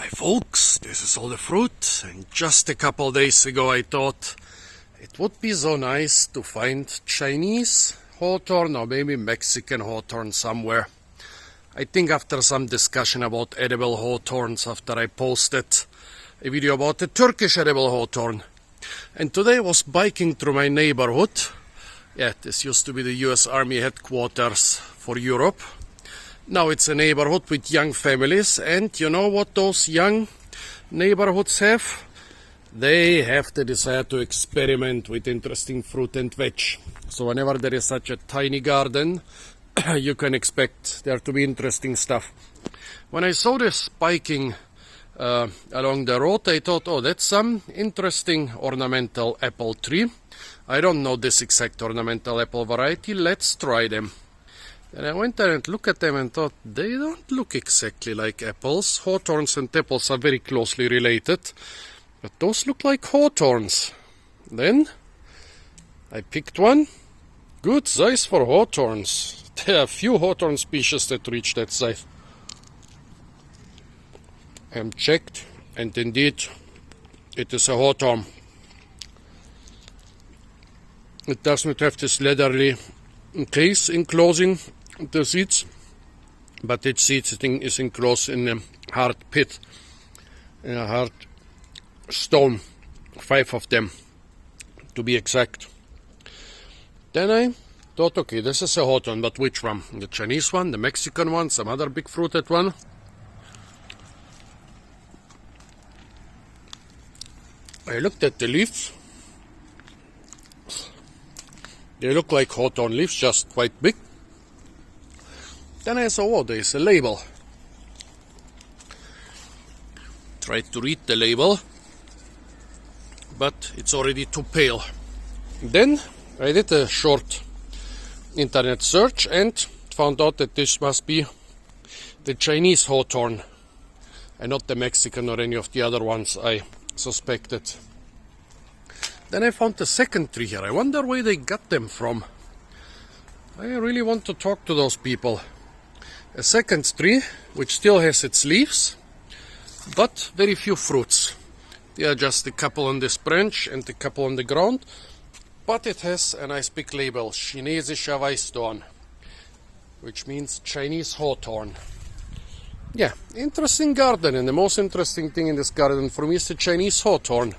Hi folks, this is all the fruit, and just a couple days ago I thought it would be so nice to find Chinese hawthorn or maybe Mexican hawthorn somewhere. I think after some discussion about edible hawthorns, after I posted a video about the Turkish edible hawthorn, and today I was biking through my neighborhood. Yeah, this used to be the US Army headquarters for Europe. Now it's a neighborhood with young families, and you know what those young neighborhoods have? They have the desire to experiment with interesting fruit and veg. So whenever there is such a tiny garden, you can expect there to be interesting stuff. When I saw this biking along the road, I thought, oh, that's some interesting ornamental apple tree. I don't know this exact ornamental apple variety. Let's try them. And I went there and looked at them and thought, they don't look exactly like apples. Hawthorns and apples are very closely related, but those look like hawthorns. Then I picked one. Good size for hawthorns. There are few hawthorn species that reach that size. And checked, and indeed it is a hawthorn. It does not have this leathery case enclosing the seeds, but its seeding is enclosed in a hard pit, in a hard stone, 5 of them to be exact. Then I thought, okay, this is a hawthorn, but which one? The Chinese one, the Mexican one, some other big fruited one? I looked at the leaves. They look like hawthorn leaves, just quite big. Then I saw, oh, there is a label. Tried to read the label, but it's already too pale. Then I did a short internet search and found out that this must be the Chinese hawthorn and not the Mexican or any of the other ones I suspected. Then I found the second tree here. I wonder where they got them from. I really want to talk to those people. A second tree, which still has its leaves, but very few fruits. There are just a couple on this branch and a couple on the ground, but it has a nice big label, Chinesischer Weißdorn, which means Chinese hawthorn. Yeah, interesting garden, and the most interesting thing in this garden for me is the Chinese hawthorn.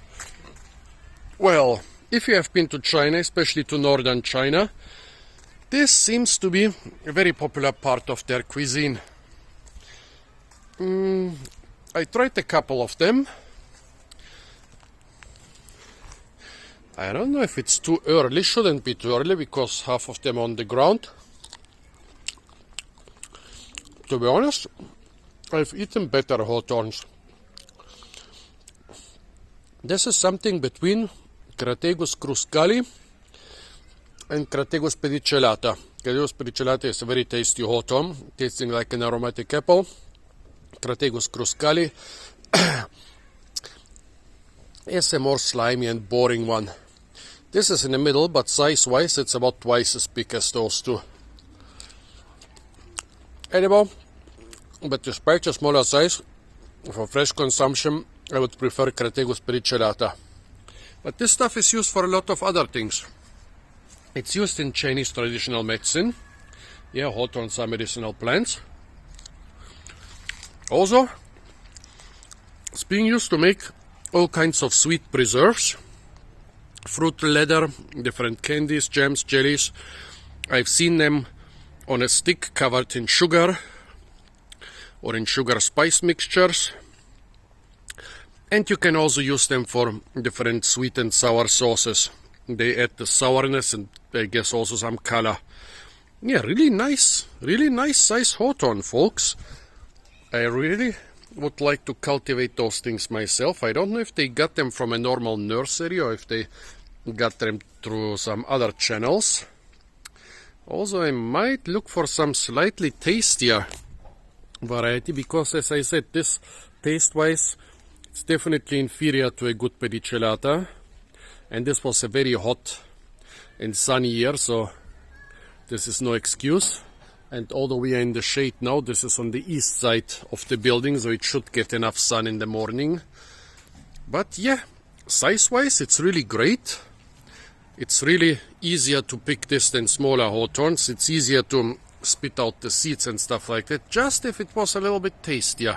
Well, if you have been to China, especially to northern China, this seems to be a very popular part of their cuisine. I tried a couple of them. I don't know if it's too early. Shouldn't be too early because half of them on the ground. To be honest, I've eaten better hawthorns. This is something between Crataegus cruscali and Crataegus pedicellata. Crataegus pedicellata is a very tasty hawthorn, tasting like an aromatic apple. Crataegus cruscali is a more slimy and boring one. This is in the middle, but size-wise it's about twice as big as those two. Edible, but despite the smaller size, for fresh consumption, I would prefer Crataegus pedicellata. But this stuff is used for a lot of other things. It's used in Chinese traditional medicine. Yeah, hawthorns are medicinal plants. Also, it's being used to make all kinds of sweet preserves, fruit leather, different candies, jams, jellies. I've seen them on a stick covered in sugar or in sugar spice mixtures. And you can also use them for different sweet and sour sauces. They add the sourness and I guess also some color. Yeah, really nice size hawthorn, folks. I really would like to cultivate those things myself. I don't know if they got them from a normal nursery or if they got them through some other channels. Also, I might look for some slightly tastier variety because, as I said, this taste-wise, it's definitely inferior to a good pedicellata. And this was a very hot and sunny year, so this is no excuse. And although we are in the shade now, this is on the east side of the building, so it should get enough sun in the morning. But yeah, size-wise, it's really great. It's really easier to pick this than smaller hawthorns. It's easier to spit out the seeds and stuff like that, just if it was a little bit tastier.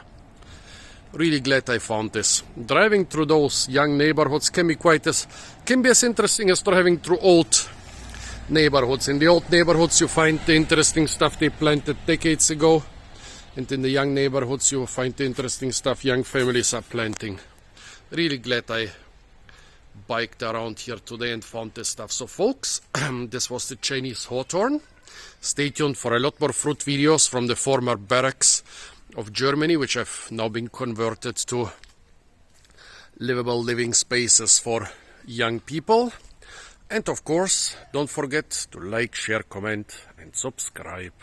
Really glad I found this. Driving through those young neighborhoods can be as interesting as driving through old neighborhoods. In the old neighborhoods you find the interesting stuff they planted decades ago, and in the young neighborhoods you find the interesting stuff young families are planting. Really glad I biked around here today and found this stuff. So folks, this was the Chinese hawthorn. Stay tuned for a lot more fruit videos from the former barracks of Germany, which have now been converted to livable living spaces for young people. And of course, don't forget to like, share, comment and subscribe.